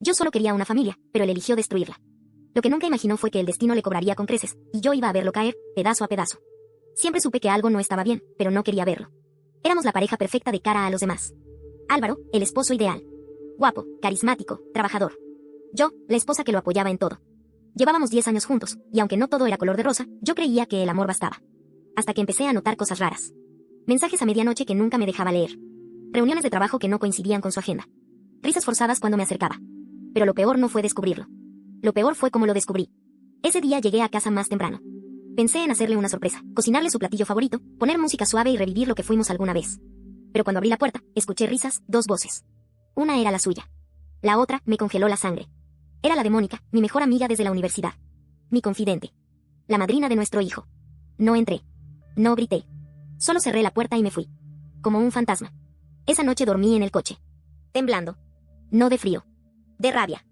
Yo solo quería una familia, pero él eligió destruirla. Lo que nunca imaginó fue que el destino le cobraría con creces, y yo iba a verlo caer, pedazo a pedazo. Siempre supe que algo no estaba bien, pero no quería verlo. Éramos la pareja perfecta de cara a los demás. Álvaro, el esposo ideal. Guapo, carismático, trabajador. Yo, la esposa que lo apoyaba en todo. Llevábamos 10 años juntos, y aunque no todo era color de rosa, yo creía que el amor bastaba. Hasta que empecé a notar cosas raras. Mensajes a medianoche que nunca me dejaba leer. Reuniones de trabajo que no coincidían con su agenda. Risas forzadas cuando me acercaba. Pero lo peor no fue descubrirlo. Lo peor fue cómo lo descubrí. Ese día llegué a casa más temprano. Pensé en hacerle una sorpresa, cocinarle su platillo favorito, poner música suave y revivir lo que fuimos alguna vez. Pero cuando abrí la puerta, escuché risas, 2 voces. Una era la suya. La otra me congeló la sangre. Era la de Mónica, mi mejor amiga desde la universidad. Mi confidente. La madrina de nuestro hijo. No entré. No grité. Solo cerré la puerta y me fui. Como un fantasma. Esa noche dormí en el coche. Temblando. No de frío. De rabia.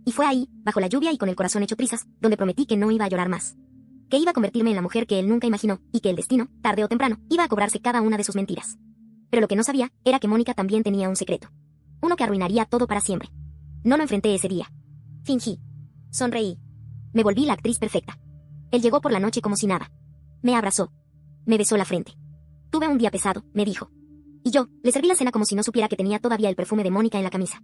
Y fue ahí, bajo la lluvia y con el corazón hecho trizas, donde prometí que no iba a llorar más. Que iba a convertirme en la mujer que él nunca imaginó, y que el destino, tarde o temprano, iba a cobrarse cada una de sus mentiras. Pero lo que no sabía, era que Mónica también tenía un secreto. Uno que arruinaría todo para siempre. No lo enfrenté ese día. Fingí. Sonreí. Me volví la actriz perfecta. Él llegó por la noche como si nada. Me abrazó. Me besó la frente. Tuve un día pesado, me dijo. Y yo, le serví la cena como si no supiera que tenía todavía el perfume de Mónica en la camisa.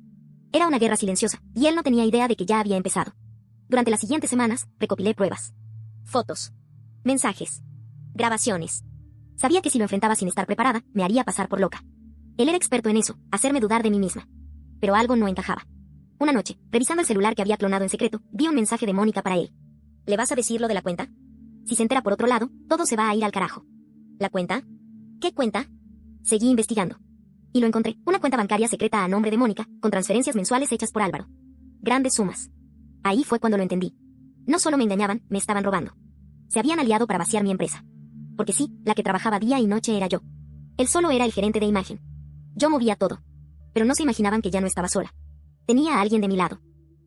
Era una guerra silenciosa, y él no tenía idea de que ya había empezado. Durante las siguientes semanas, recopilé pruebas. Fotos. Mensajes. Grabaciones. Sabía que si lo enfrentaba sin estar preparada, me haría pasar por loca. Él era experto en eso, hacerme dudar de mí misma. Pero algo no encajaba. Una noche, revisando el celular que había clonado en secreto, vi un mensaje de Mónica para él. ¿Le vas a decir lo de la cuenta? Si se entera por otro lado, todo se va a ir al carajo. ¿La cuenta? ¿Qué cuenta? Seguí investigando. Y lo encontré, una cuenta bancaria secreta a nombre de Mónica, con transferencias mensuales hechas por Álvaro. Grandes sumas. Ahí fue cuando lo entendí. No solo me engañaban, me estaban robando. Se habían aliado para vaciar mi empresa. Porque sí, la que trabajaba día y noche era yo. Él solo era el gerente de imagen. Yo movía todo. Pero no se imaginaban que ya no estaba sola. Tenía a alguien de mi lado.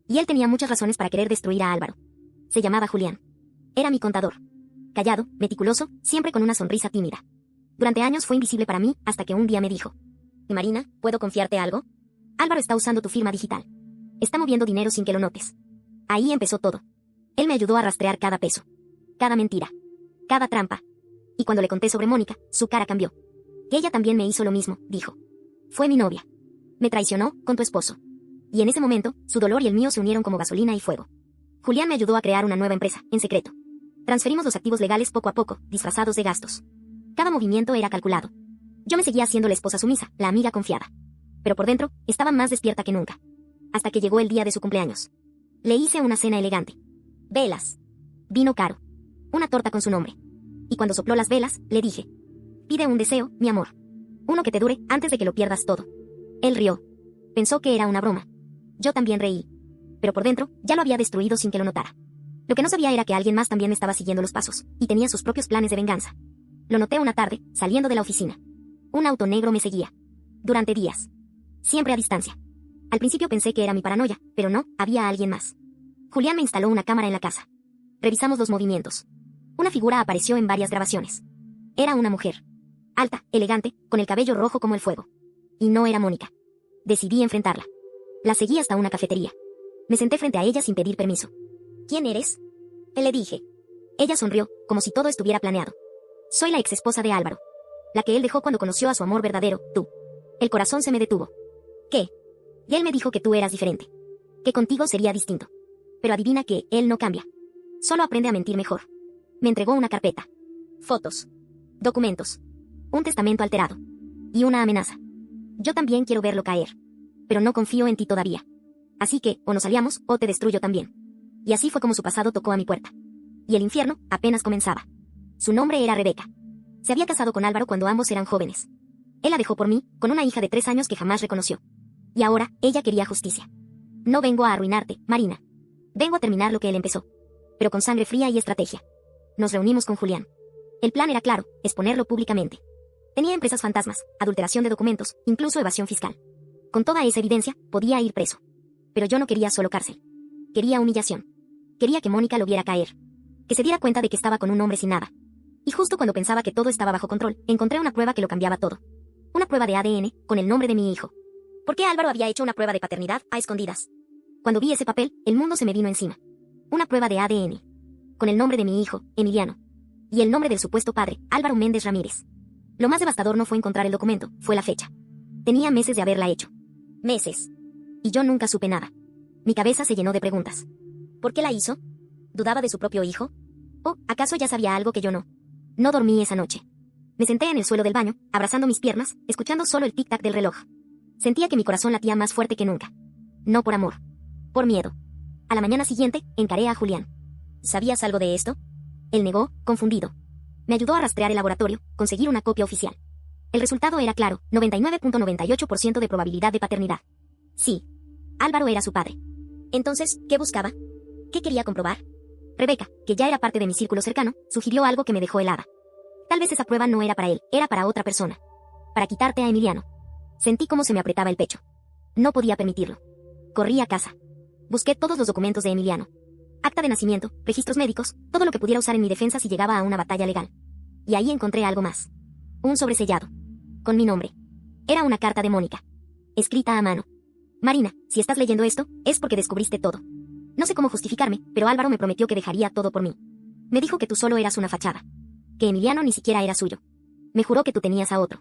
Y él tenía muchas razones para querer destruir a Álvaro. Se llamaba Julián. Era mi contador. Callado, meticuloso, siempre con una sonrisa tímida. Durante años fue invisible para mí, hasta que un día me dijo: ¿Y Marina, puedo confiarte algo? Álvaro está usando tu firma digital. Está moviendo dinero sin que lo notes. Ahí empezó todo. Él me ayudó a rastrear cada peso. Cada mentira. Cada trampa. Y cuando le conté sobre Mónica, su cara cambió. Que ella también me hizo lo mismo, dijo. Fue mi novia. Me traicionó con tu esposo. Y en ese momento, su dolor y el mío se unieron como gasolina y fuego. Julián me ayudó a crear una nueva empresa, en secreto. Transferimos los activos legales poco a poco, disfrazados de gastos. Cada movimiento era calculado. Yo me seguía siendo la esposa sumisa, la amiga confiada. Pero por dentro, estaba más despierta que nunca. Hasta que llegó el día de su cumpleaños. Le hice una cena elegante. Velas. Vino caro. Una torta con su nombre. Y cuando sopló las velas, le dije: pide un deseo, mi amor. Uno que te dure antes de que lo pierdas todo. Él rió. Pensó que era una broma. Yo también reí. Pero por dentro, ya lo había destruido sin que lo notara. Lo que no sabía era que alguien más también estaba siguiendo los pasos, y tenía sus propios planes de venganza. Lo noté una tarde, saliendo de la oficina. Un auto negro me seguía. Durante días. Siempre a distancia. Al principio pensé que era mi paranoia, pero no, había alguien más. Julián me instaló una cámara en la casa. Revisamos los movimientos. Una figura apareció en varias grabaciones. Era una mujer. Alta, elegante, con el cabello rojo como el fuego. Y no era Mónica. Decidí enfrentarla. La seguí hasta una cafetería. Me senté frente a ella sin pedir permiso. ¿Quién eres? Le dije. Ella sonrió, como si todo estuviera planeado. Soy la exesposa de Álvaro. La que él dejó cuando conoció a su amor verdadero, tú. El corazón se me detuvo. ¿Qué? Y él me dijo que tú eras diferente. Que contigo sería distinto. Pero adivina que, él no cambia. Solo aprende a mentir mejor. Me entregó una carpeta. Fotos. Documentos. Un testamento alterado. Y una amenaza. Yo también quiero verlo caer. Pero no confío en ti todavía. Así que, o nos aliamos, o te destruyo también. Y así fue como su pasado tocó a mi puerta. Y el infierno, apenas comenzaba. Su nombre era Rebeca. Se había casado con Álvaro cuando ambos eran jóvenes. Él la dejó por mí, con una hija de 3 años que jamás reconoció. Y ahora, ella quería justicia. No vengo a arruinarte, Marina. Vengo a terminar lo que él empezó. Pero con sangre fría y estrategia. Nos reunimos con Julián. El plan era claro, exponerlo públicamente. Tenía empresas fantasmas, adulteración de documentos, incluso evasión fiscal. Con toda esa evidencia, podía ir preso. Pero yo no quería solo cárcel. Quería humillación. Quería que Mónica lo viera caer. Que se diera cuenta de que estaba con un hombre sin nada. Y justo cuando pensaba que todo estaba bajo control, encontré una prueba que lo cambiaba todo. Una prueba de ADN, con el nombre de mi hijo. ¿Por qué Álvaro había hecho una prueba de paternidad a escondidas? Cuando vi ese papel, el mundo se me vino encima. Una prueba de ADN. Con el nombre de mi hijo, Emiliano. Y el nombre del supuesto padre, Álvaro Méndez Ramírez. Lo más devastador no fue encontrar el documento, fue la fecha. Tenía meses de haberla hecho. Meses. Y yo nunca supe nada. Mi cabeza se llenó de preguntas. ¿Por qué la hizo? ¿Dudaba de su propio hijo? ¿O acaso ya sabía algo que yo no? No dormí esa noche. Me senté en el suelo del baño, abrazando mis piernas, escuchando solo el tic-tac del reloj. Sentía que mi corazón latía más fuerte que nunca. No por amor. Por miedo. A la mañana siguiente, encaré a Julián. ¿Sabías algo de esto? Él negó, confundido. Me ayudó a rastrear el laboratorio, conseguir una copia oficial. El resultado era claro, 99.98% de probabilidad de paternidad. Sí. Álvaro era su padre. Entonces, ¿qué buscaba? ¿Qué quería comprobar? Rebeca, que ya era parte de mi círculo cercano, sugirió algo que me dejó helada. Tal vez esa prueba no era para él, era para otra persona. Para quitarte a Emiliano. Sentí cómo se me apretaba el pecho. No podía permitirlo. Corrí a casa. Busqué todos los documentos de Emiliano. Acta de nacimiento, registros médicos, todo lo que pudiera usar en mi defensa si llegaba a una batalla legal. Y ahí encontré algo más. Un sobresellado. Con mi nombre. Era una carta de Mónica. Escrita a mano. Marina, si estás leyendo esto, es porque descubriste todo. No sé cómo justificarme, pero Álvaro me prometió que dejaría todo por mí. Me dijo que tú solo eras una fachada. Que Emiliano ni siquiera era suyo. Me juró que tú tenías a otro.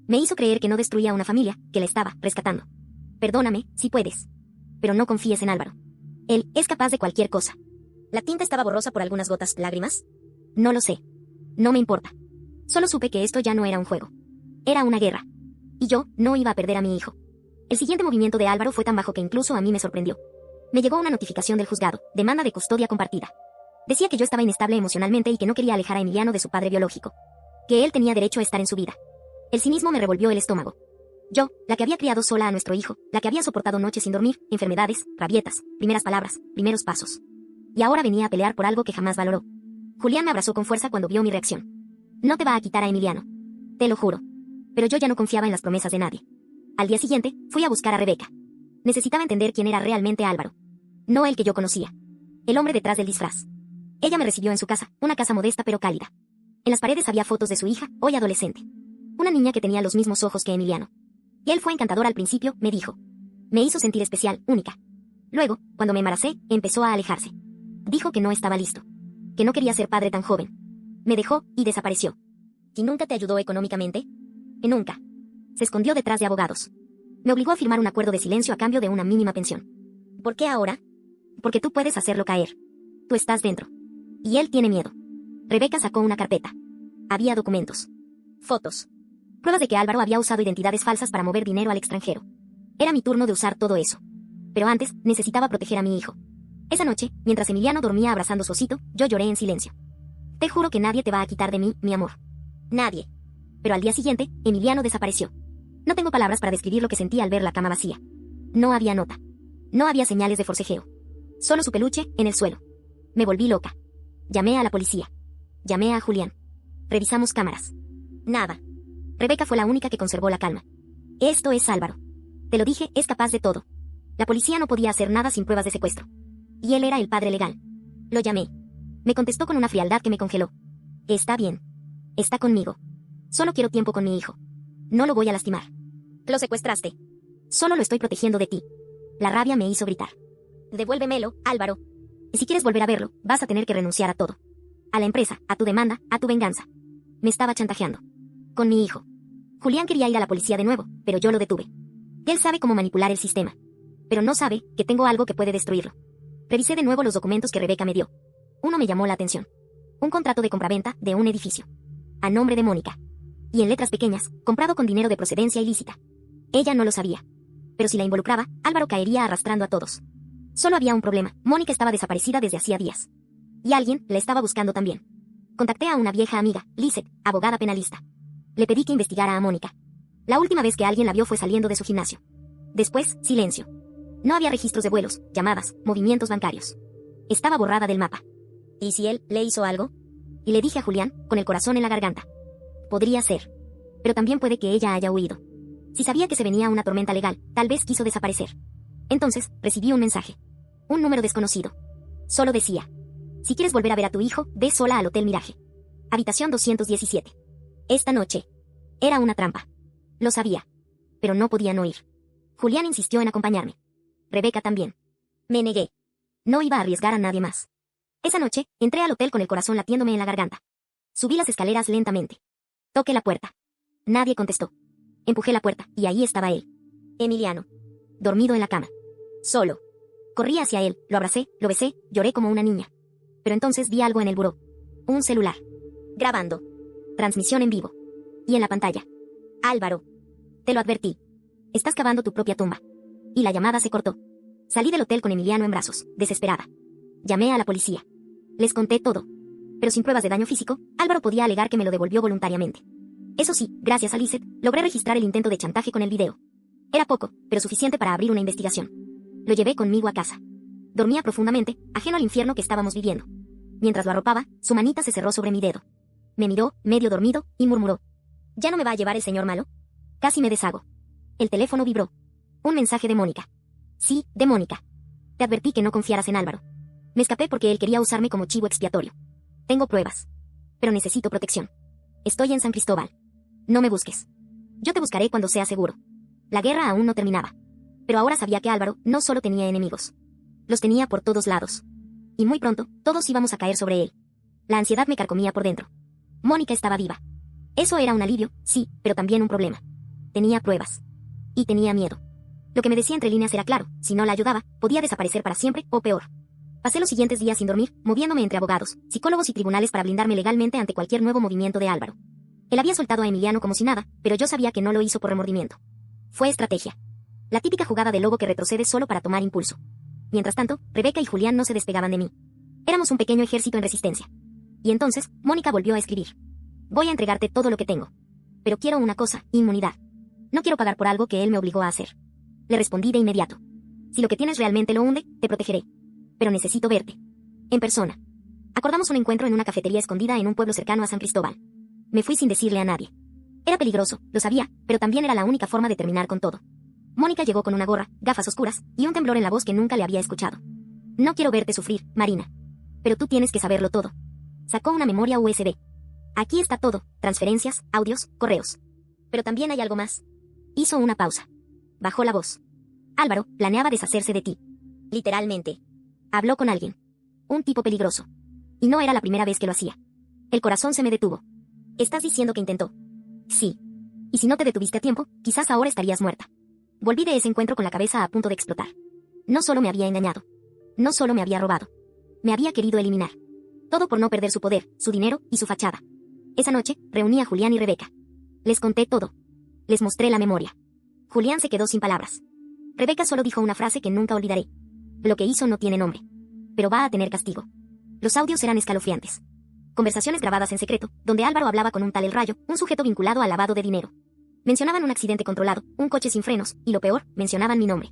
Me hizo creer que no destruía una familia, que la estaba rescatando. Perdóname, si puedes. Pero no confíes en Álvaro. Él es capaz de cualquier cosa. ¿La tinta estaba borrosa por algunas gotas, lágrimas? No lo sé. No me importa. Solo supe que esto ya no era un juego. Era una guerra. Y yo no iba a perder a mi hijo. El siguiente movimiento de Álvaro fue tan bajo que incluso a mí me sorprendió. Me llegó una notificación del juzgado, demanda de custodia compartida. Decía que yo estaba inestable emocionalmente y que no quería alejar a Emiliano de su padre biológico. Que él tenía derecho a estar en su vida. El cinismo me revolvió el estómago. Yo, la que había criado sola a nuestro hijo, la que había soportado noches sin dormir, enfermedades, rabietas, primeras palabras, primeros pasos. Y ahora venía a pelear por algo que jamás valoró. Julián me abrazó con fuerza cuando vio mi reacción. No te va a quitar a Emiliano. Te lo juro. Pero yo ya no confiaba en las promesas de nadie. Al día siguiente, fui a buscar a Rebeca. Necesitaba entender quién era realmente Álvaro. No el que yo conocía. El hombre detrás del disfraz. Ella me recibió en su casa, una casa modesta pero cálida. En las paredes había fotos de su hija, hoy adolescente. Una niña que tenía los mismos ojos que Emiliano. Y él fue encantador al principio, me dijo. Me hizo sentir especial, única. Luego, cuando me embaracé, empezó a alejarse. Dijo que no estaba listo. Que no quería ser padre tan joven. Me dejó y desapareció. ¿Y nunca te ayudó económicamente? Nunca. Se escondió detrás de abogados. Me obligó a firmar un acuerdo de silencio a cambio de una mínima pensión. ¿Por qué ahora? Porque tú puedes hacerlo caer. Tú estás dentro. Y él tiene miedo. Rebeca sacó una carpeta. Había documentos. Fotos. Pruebas de que Álvaro había usado identidades falsas para mover dinero al extranjero. Era mi turno de usar todo eso. Pero antes, necesitaba proteger a mi hijo. Esa noche, mientras Emiliano dormía abrazando su osito, yo lloré en silencio. Te juro que nadie te va a quitar de mí, mi amor. Nadie. Pero al día siguiente, Emiliano desapareció. No tengo palabras para describir lo que sentí al ver la cama vacía. No había nota. No había señales de forcejeo. Solo su peluche, en el suelo. Me volví loca. Llamé a la policía. Llamé a Julián. Revisamos cámaras. Nada. Rebeca fue la única que conservó la calma. Esto es Álvaro. Te lo dije, es capaz de todo. La policía no podía hacer nada sin pruebas de secuestro. Y él era el padre legal. Lo llamé. Me contestó con una frialdad que me congeló. Está bien. Está conmigo. Solo quiero tiempo con mi hijo. No lo voy a lastimar. Lo secuestraste. Solo lo estoy protegiendo de ti. La rabia me hizo gritar. Devuélvemelo, Álvaro. Y si quieres volver a verlo, vas a tener que renunciar a todo. A la empresa, a tu demanda, a tu venganza. Me estaba chantajeando. Con mi hijo. Julián quería ir a la policía de nuevo, pero yo lo detuve. Él sabe cómo manipular el sistema. Pero no sabe que tengo algo que puede destruirlo. Revisé de nuevo los documentos que Rebeca me dio. Uno me llamó la atención. Un contrato de compraventa de un edificio. A nombre de Mónica. Y en letras pequeñas, comprado con dinero de procedencia ilícita. Ella no lo sabía. Pero si la involucraba, Álvaro caería arrastrando a todos. Solo había un problema. Mónica estaba desaparecida desde hacía días. Y alguien la estaba buscando también. Contacté a una vieja amiga, Lizeth, abogada penalista. Le pedí que investigara a Mónica. La última vez que alguien la vio fue saliendo de su gimnasio. Después, silencio. No había registros de vuelos, llamadas, movimientos bancarios. Estaba borrada del mapa. ¿Y si él le hizo algo? Y le dije a Julián, con el corazón en la garganta. Podría ser. Pero también puede que ella haya huido. Si sabía que se venía una tormenta legal, tal vez quiso desaparecer. Entonces, recibí un mensaje. Un número desconocido. Solo decía. Si quieres volver a ver a tu hijo, ve sola al Hotel Mirage. Habitación 217. Esta noche. Era una trampa. Lo sabía. Pero no podía no ir. Julián insistió en acompañarme. Rebeca también. Me negué. No iba a arriesgar a nadie más. Esa noche, entré al hotel con el corazón latiéndome en la garganta. Subí las escaleras lentamente. Toqué la puerta. Nadie contestó. Empujé la puerta, y ahí estaba él. Emiliano. Dormido en la cama. Solo. Corrí hacia él, lo abracé, lo besé, lloré como una niña. Pero entonces vi algo en el buró. Un celular. Grabando. Transmisión en vivo. Y en la pantalla. Álvaro. Te lo advertí. Estás cavando tu propia tumba. Y la llamada se cortó. Salí del hotel con Emiliano en brazos, desesperada. Llamé a la policía. Les conté todo. Pero sin pruebas de daño físico, Álvaro podía alegar que me lo devolvió voluntariamente. Eso sí, gracias a Lizeth, logré registrar el intento de chantaje con el video. Era poco, pero suficiente para abrir una investigación. Lo llevé conmigo a casa. Dormía profundamente, ajeno al infierno que estábamos viviendo. Mientras lo arropaba, su manita se cerró sobre mi dedo. Me miró, medio dormido, y murmuró. ¿Ya no me va a llevar el señor malo? Casi me deshago. El teléfono vibró. Un mensaje de Mónica. Sí, de Mónica. Te advertí que no confiaras en Álvaro. Me escapé porque él quería usarme como chivo expiatorio. Tengo pruebas. Pero necesito protección. Estoy en San Cristóbal. No me busques. Yo te buscaré cuando sea seguro. La guerra aún no terminaba. Pero ahora sabía que Álvaro no solo tenía enemigos. Los tenía por todos lados. Y muy pronto, todos íbamos a caer sobre él. La ansiedad me carcomía por dentro. Mónica estaba viva. Eso era un alivio, sí, pero también un problema. Tenía pruebas. Y tenía miedo. Lo que me decía entre líneas era claro, si no la ayudaba, podía desaparecer para siempre, o peor. Pasé los siguientes días sin dormir, moviéndome entre abogados, psicólogos y tribunales para blindarme legalmente ante cualquier nuevo movimiento de Álvaro. Él había soltado a Emiliano como si nada, pero yo sabía que no lo hizo por remordimiento. Fue estrategia. La típica jugada de lobo que retrocede solo para tomar impulso. Mientras tanto, Rebeca y Julián no se despegaban de mí. Éramos un pequeño ejército en resistencia. Y entonces, Mónica volvió a escribir. Voy a entregarte todo lo que tengo. Pero quiero una cosa, inmunidad. No quiero pagar por algo que él me obligó a hacer. Le respondí de inmediato. Si lo que tienes realmente lo hunde, te protegeré. Pero necesito verte. En persona. Acordamos un encuentro en una cafetería escondida en un pueblo cercano a San Cristóbal. Me fui sin decirle a nadie. Era peligroso, lo sabía, pero también era la única forma de terminar con todo. Mónica llegó con una gorra, gafas oscuras, y un temblor en la voz que nunca le había escuchado. No quiero verte sufrir, Marina. Pero tú tienes que saberlo todo. Sacó una memoria USB. Aquí está todo, transferencias, audios, correos. Pero también hay algo más. Hizo una pausa. Bajó la voz. Álvaro planeaba deshacerse de ti. Literalmente. Habló con alguien. Un tipo peligroso. Y no era la primera vez que lo hacía. El corazón se me detuvo. ¿Estás diciendo que intentó? Sí. Y si no te detuviste a tiempo, quizás ahora estarías muerta. Volví de ese encuentro con la cabeza a punto de explotar. No solo me había engañado. No solo me había robado. Me había querido eliminar. Todo por no perder su poder, su dinero y su fachada. Esa noche, reuní a Julián y Rebeca. Les conté todo. Les mostré la memoria. Julián se quedó sin palabras. Rebeca solo dijo una frase que nunca olvidaré. Lo que hizo no tiene nombre. Pero va a tener castigo. Los audios eran escalofriantes. Conversaciones grabadas en secreto, donde Álvaro hablaba con un tal El Rayo, un sujeto vinculado al lavado de dinero. Mencionaban un accidente controlado, un coche sin frenos, y lo peor, mencionaban mi nombre.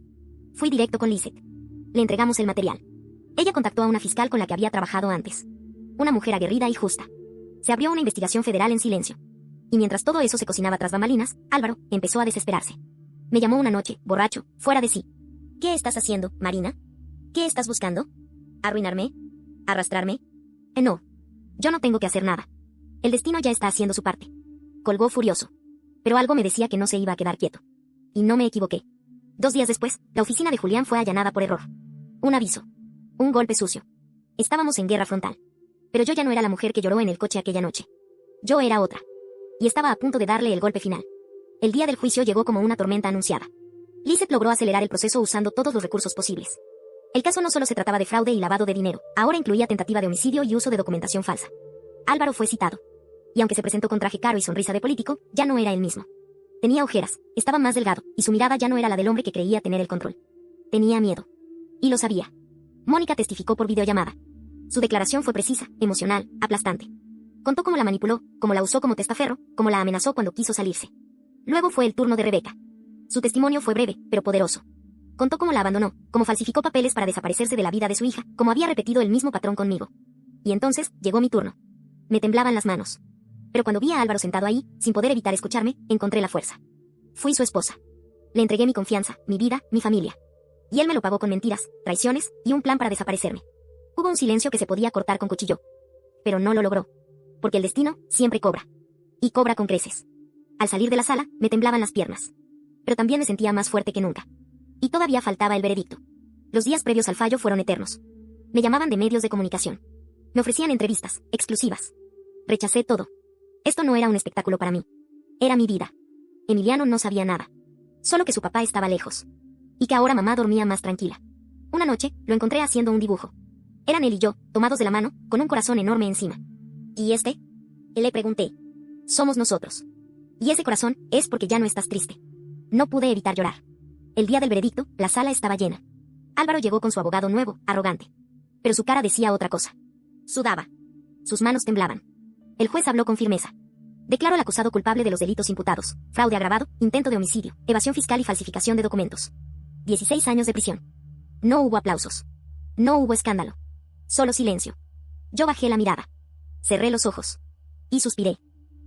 Fui directo con Lizeth. Le entregamos el material. Ella contactó a una fiscal con la que había trabajado antes. Una mujer aguerrida y justa. Se abrió una investigación federal en silencio. Y mientras todo eso se cocinaba tras bambalinas, Álvaro empezó a desesperarse. Me llamó una noche, borracho, fuera de sí. ¿Qué estás haciendo, Marina? ¿Qué estás buscando? ¿Arruinarme? ¿Arrastrarme? No. Yo no tengo que hacer nada. El destino ya está haciendo su parte. Colgó furioso. Pero algo me decía que no se iba a quedar quieto. Y no me equivoqué. 2 días después, la oficina de Julián fue allanada por error. Un aviso. Un golpe sucio. Estábamos en guerra frontal. Pero yo ya no era la mujer que lloró en el coche aquella noche. Yo era otra. Y estaba a punto de darle el golpe final. El día del juicio llegó como una tormenta anunciada. Lizeth logró acelerar el proceso usando todos los recursos posibles. El caso no solo se trataba de fraude y lavado de dinero, ahora incluía tentativa de homicidio y uso de documentación falsa. Álvaro fue citado. Y aunque se presentó con traje caro y sonrisa de político, ya no era el mismo. Tenía ojeras, estaba más delgado, y su mirada ya no era la del hombre que creía tener el control. Tenía miedo. Y lo sabía. Mónica testificó por videollamada. Su declaración fue precisa, emocional, aplastante. Contó cómo la manipuló, cómo la usó como testaferro, cómo la amenazó cuando quiso salirse. Luego fue el turno de Rebeca. Su testimonio fue breve, pero poderoso. Contó cómo la abandonó, cómo falsificó papeles para desaparecerse de la vida de su hija, cómo había repetido el mismo patrón conmigo. Y entonces, llegó mi turno. Me temblaban las manos. Pero cuando vi a Álvaro sentado ahí, sin poder evitar escucharme, encontré la fuerza. Fui su esposa. Le entregué mi confianza, mi vida, mi familia. Y él me lo pagó con mentiras, traiciones y un plan para desaparecerme. Hubo un silencio que se podía cortar con cuchillo. Pero no lo logró. Porque el destino siempre cobra. Y cobra con creces. Al salir de la sala, me temblaban las piernas. Pero también me sentía más fuerte que nunca. Y todavía faltaba el veredicto. Los días previos al fallo fueron eternos. Me llamaban de medios de comunicación. Me ofrecían entrevistas, exclusivas. Rechacé todo. Esto no era un espectáculo para mí. Era mi vida. Emiliano no sabía nada. Solo que su papá estaba lejos. Y que ahora mamá dormía más tranquila. Una noche, lo encontré haciendo un dibujo. Eran él y yo, tomados de la mano, con un corazón enorme encima. ¿Y este? Le pregunté. Somos nosotros. Y ese corazón es porque ya no estás triste. No pude evitar llorar. El día del veredicto, la sala estaba llena. Álvaro llegó con su abogado nuevo, arrogante. Pero su cara decía otra cosa. Sudaba. Sus manos temblaban. El juez habló con firmeza. Declaro al acusado culpable de los delitos imputados: fraude agravado, intento de homicidio, evasión fiscal y falsificación de documentos. 16 años de prisión. No hubo aplausos. No hubo escándalo. Solo silencio. Yo bajé la mirada. Cerré los ojos. Y suspiré.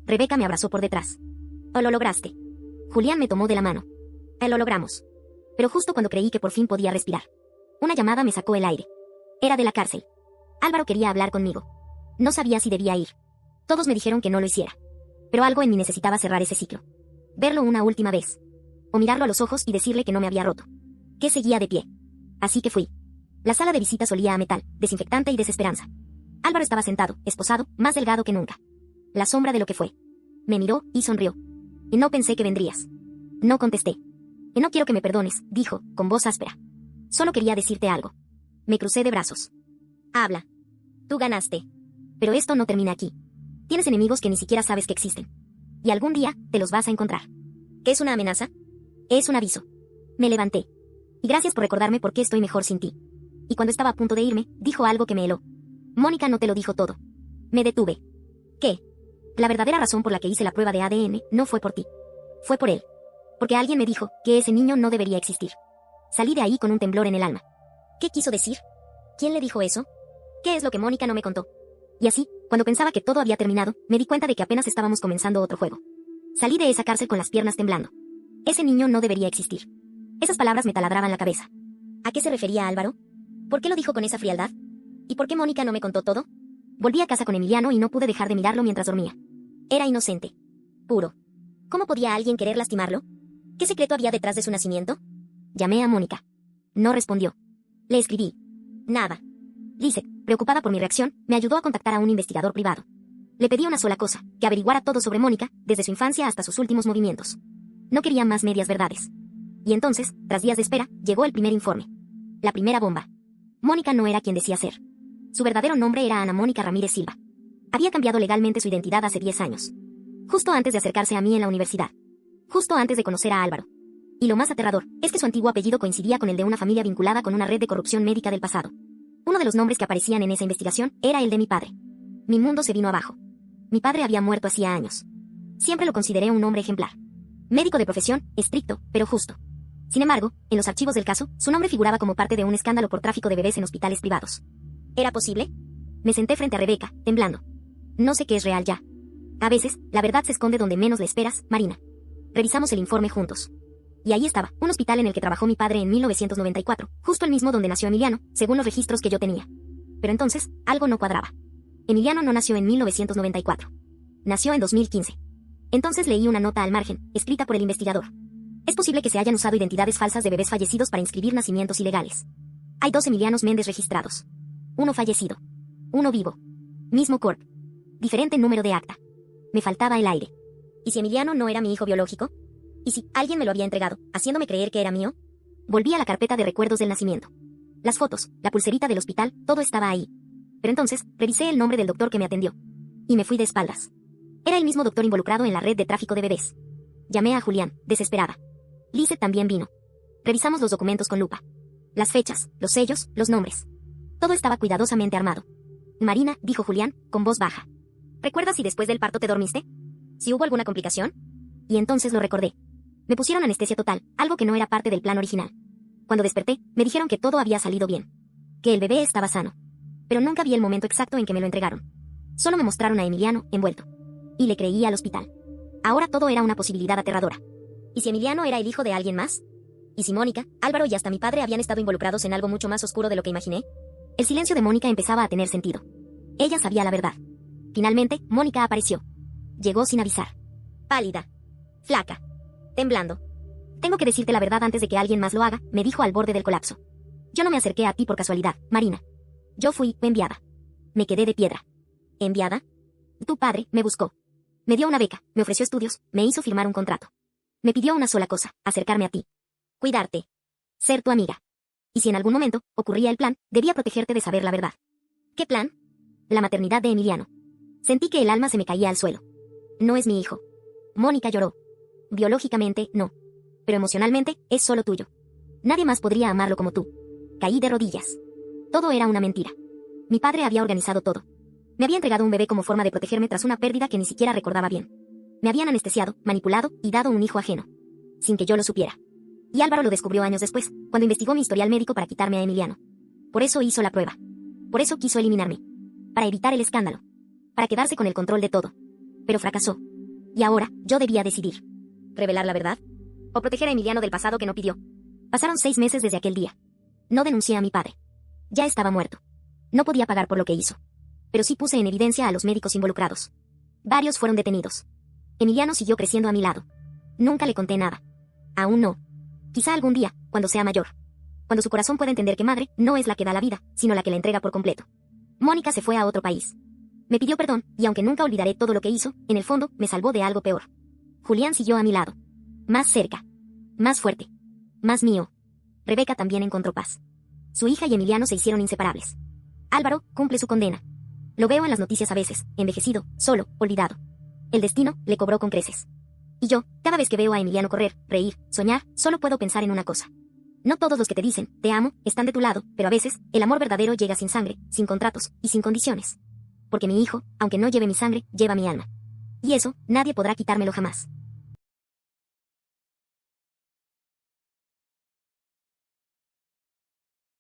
Rebeca me abrazó por detrás. «Oh, lo lograste». Julián me tomó de la mano. «Lo logramos». Pero justo cuando creí que por fin podía respirar, una llamada me sacó el aire. Era de la cárcel. Álvaro quería hablar conmigo. No sabía si debía ir. Todos me dijeron que no lo hiciera. Pero algo en mí necesitaba cerrar ese ciclo. Verlo una última vez. O mirarlo a los ojos y decirle que no me había roto. Que seguía de pie. Así que fui. La sala de visitas olía a metal, desinfectante y desesperanza. Álvaro estaba sentado, esposado, más delgado que nunca. La sombra de lo que fue. Me miró y sonrió. «Y no pensé que vendrías». No contesté. «Y no quiero que me perdones», dijo, con voz áspera. «Solo quería decirte algo». Me crucé de brazos. «Habla. Tú ganaste. Pero esto no termina aquí. Tienes enemigos que ni siquiera sabes que existen. Y algún día, te los vas a encontrar». ¿Qué es una amenaza? Es un aviso. Me levanté. «Y gracias por recordarme por qué estoy mejor sin ti». Y cuando estaba a punto de irme, dijo algo que me heló. «Mónica no te lo dijo todo». Me detuve. «¿Qué?» La verdadera razón por la que hice la prueba de ADN no fue por ti. Fue por él. Porque alguien me dijo que ese niño no debería existir. Salí de ahí con un temblor en el alma. ¿Qué quiso decir? ¿Quién le dijo eso? ¿Qué es lo que Mónica no me contó? Y así, cuando pensaba que todo había terminado, me di cuenta de que apenas estábamos comenzando otro juego. Salí de esa cárcel con las piernas temblando. Ese niño no debería existir. Esas palabras me taladraban la cabeza. ¿A qué se refería Álvaro? ¿Por qué lo dijo con esa frialdad? ¿Y por qué Mónica no me contó todo? Volví a casa con Emiliano y no pude dejar de mirarlo mientras dormía. Era inocente. Puro. ¿Cómo podía alguien querer lastimarlo? ¿Qué secreto había detrás de su nacimiento? Llamé a Mónica. No respondió. Le escribí. Nada. Lizeth, preocupada por mi reacción, me ayudó a contactar a un investigador privado. Le pedí una sola cosa, que averiguara todo sobre Mónica, desde su infancia hasta sus últimos movimientos. No quería más medias verdades. Y entonces, tras días de espera, llegó el primer informe. La primera bomba. Mónica no era quien decía ser. Su verdadero nombre era Ana Mónica Ramírez Silva. Había cambiado legalmente su identidad hace 10 años. Justo antes de acercarse a mí en la universidad. Justo antes de conocer a Álvaro. Y lo más aterrador, es que su antiguo apellido coincidía con el de una familia vinculada con una red de corrupción médica del pasado. Uno de los nombres que aparecían en esa investigación era el de mi padre. Mi mundo se vino abajo. Mi padre había muerto hacía años. Siempre lo consideré un hombre ejemplar. Médico de profesión, estricto, pero justo. Sin embargo, en los archivos del caso, su nombre figuraba como parte de un escándalo por tráfico de bebés en hospitales privados. ¿Era posible? Me senté frente a Rebeca, temblando. No sé qué es real ya. A veces, la verdad se esconde donde menos la esperas, Marina. Revisamos el informe juntos. Y ahí estaba, un hospital en el que trabajó mi padre en 1994, justo el mismo donde nació Emiliano, según los registros que yo tenía. Pero entonces, algo no cuadraba. Emiliano no nació en 1994. Nació en 2015. Entonces leí una nota al margen, escrita por el investigador. Es posible que se hayan usado identidades falsas de bebés fallecidos para inscribir nacimientos ilegales. Hay 2 Emilianos Méndez registrados. Uno fallecido. Uno vivo. Mismo corp. Diferente número de acta. Me faltaba el aire. ¿Y si Emiliano no era mi hijo biológico? ¿Y si alguien me lo había entregado, haciéndome creer que era mío? Volví a la carpeta de recuerdos del nacimiento. Las fotos, la pulserita del hospital, todo estaba ahí. Pero entonces, revisé el nombre del doctor que me atendió. Y me fui de espaldas. Era el mismo doctor involucrado en la red de tráfico de bebés. Llamé a Julián, desesperada. Lizeth también vino. Revisamos los documentos con lupa. Las fechas, los sellos, los nombres. Todo estaba cuidadosamente armado. Marina, dijo Julián, con voz baja. ¿Recuerdas si después del parto te dormiste? ¿Si hubo alguna complicación? Y entonces lo recordé. Me pusieron anestesia total, algo que no era parte del plan original. Cuando desperté, me dijeron que todo había salido bien. Que el bebé estaba sano. Pero nunca vi el momento exacto en que me lo entregaron. Solo me mostraron a Emiliano, envuelto. Y le creí al hospital. Ahora todo era una posibilidad aterradora. ¿Y si Emiliano era el hijo de alguien más? ¿Y si Mónica, Álvaro y hasta mi padre habían estado involucrados en algo mucho más oscuro de lo que imaginé? El silencio de Mónica empezaba a tener sentido. Ella sabía la verdad. Finalmente, Mónica apareció. Llegó sin avisar. Pálida. Flaca. Temblando. Tengo que decirte la verdad antes de que alguien más lo haga, me dijo al borde del colapso. Yo no me acerqué a ti por casualidad, Marina. Yo fui enviada. Me quedé de piedra. ¿Enviada? Tu padre me buscó. Me dio una beca, me ofreció estudios, me hizo firmar un contrato. Me pidió una sola cosa, acercarme a ti. Cuidarte. Ser tu amiga. Y si en algún momento ocurría el plan, debía protegerte de saber la verdad. ¿Qué plan? La maternidad de Emiliano. Sentí que el alma se me caía al suelo. No es mi hijo. Mónica lloró. Biológicamente, no. Pero emocionalmente, es solo tuyo. Nadie más podría amarlo como tú. Caí de rodillas. Todo era una mentira. Mi padre había organizado todo. Me había entregado un bebé como forma de protegerme tras una pérdida que ni siquiera recordaba bien. Me habían anestesiado, manipulado y dado un hijo ajeno. Sin que yo lo supiera. Y Álvaro lo descubrió años después, cuando investigó mi historial médico para quitarme a Emiliano. Por eso hizo la prueba. Por eso quiso eliminarme. Para evitar el escándalo. Para quedarse con el control de todo. Pero fracasó. Y ahora, yo debía decidir. ¿Revelar la verdad? ¿O proteger a Emiliano del pasado que no pidió? Pasaron 6 meses desde aquel día. No denuncié a mi padre. Ya estaba muerto. No podía pagar por lo que hizo. Pero sí puse en evidencia a los médicos involucrados. Varios fueron detenidos. Emiliano siguió creciendo a mi lado. Nunca le conté nada. Aún no. Quizá algún día, cuando sea mayor. Cuando su corazón pueda entender que madre no es la que da la vida, sino la que la entrega por completo. Mónica se fue a otro país. Me pidió perdón, y aunque nunca olvidaré todo lo que hizo, en el fondo, me salvó de algo peor. Julián siguió a mi lado. Más cerca. Más fuerte. Más mío. Rebeca también encontró paz. Su hija y Emiliano se hicieron inseparables. Álvaro cumple su condena. Lo veo en las noticias a veces, envejecido, solo, olvidado. El destino le cobró con creces. Y yo, cada vez que veo a Emiliano correr, reír, soñar, solo puedo pensar en una cosa. No todos los que te dicen, te amo, están de tu lado, pero a veces, el amor verdadero llega sin sangre, sin contratos, y sin condiciones. Porque mi hijo, aunque no lleve mi sangre, lleva mi alma. Y eso, nadie podrá quitármelo jamás.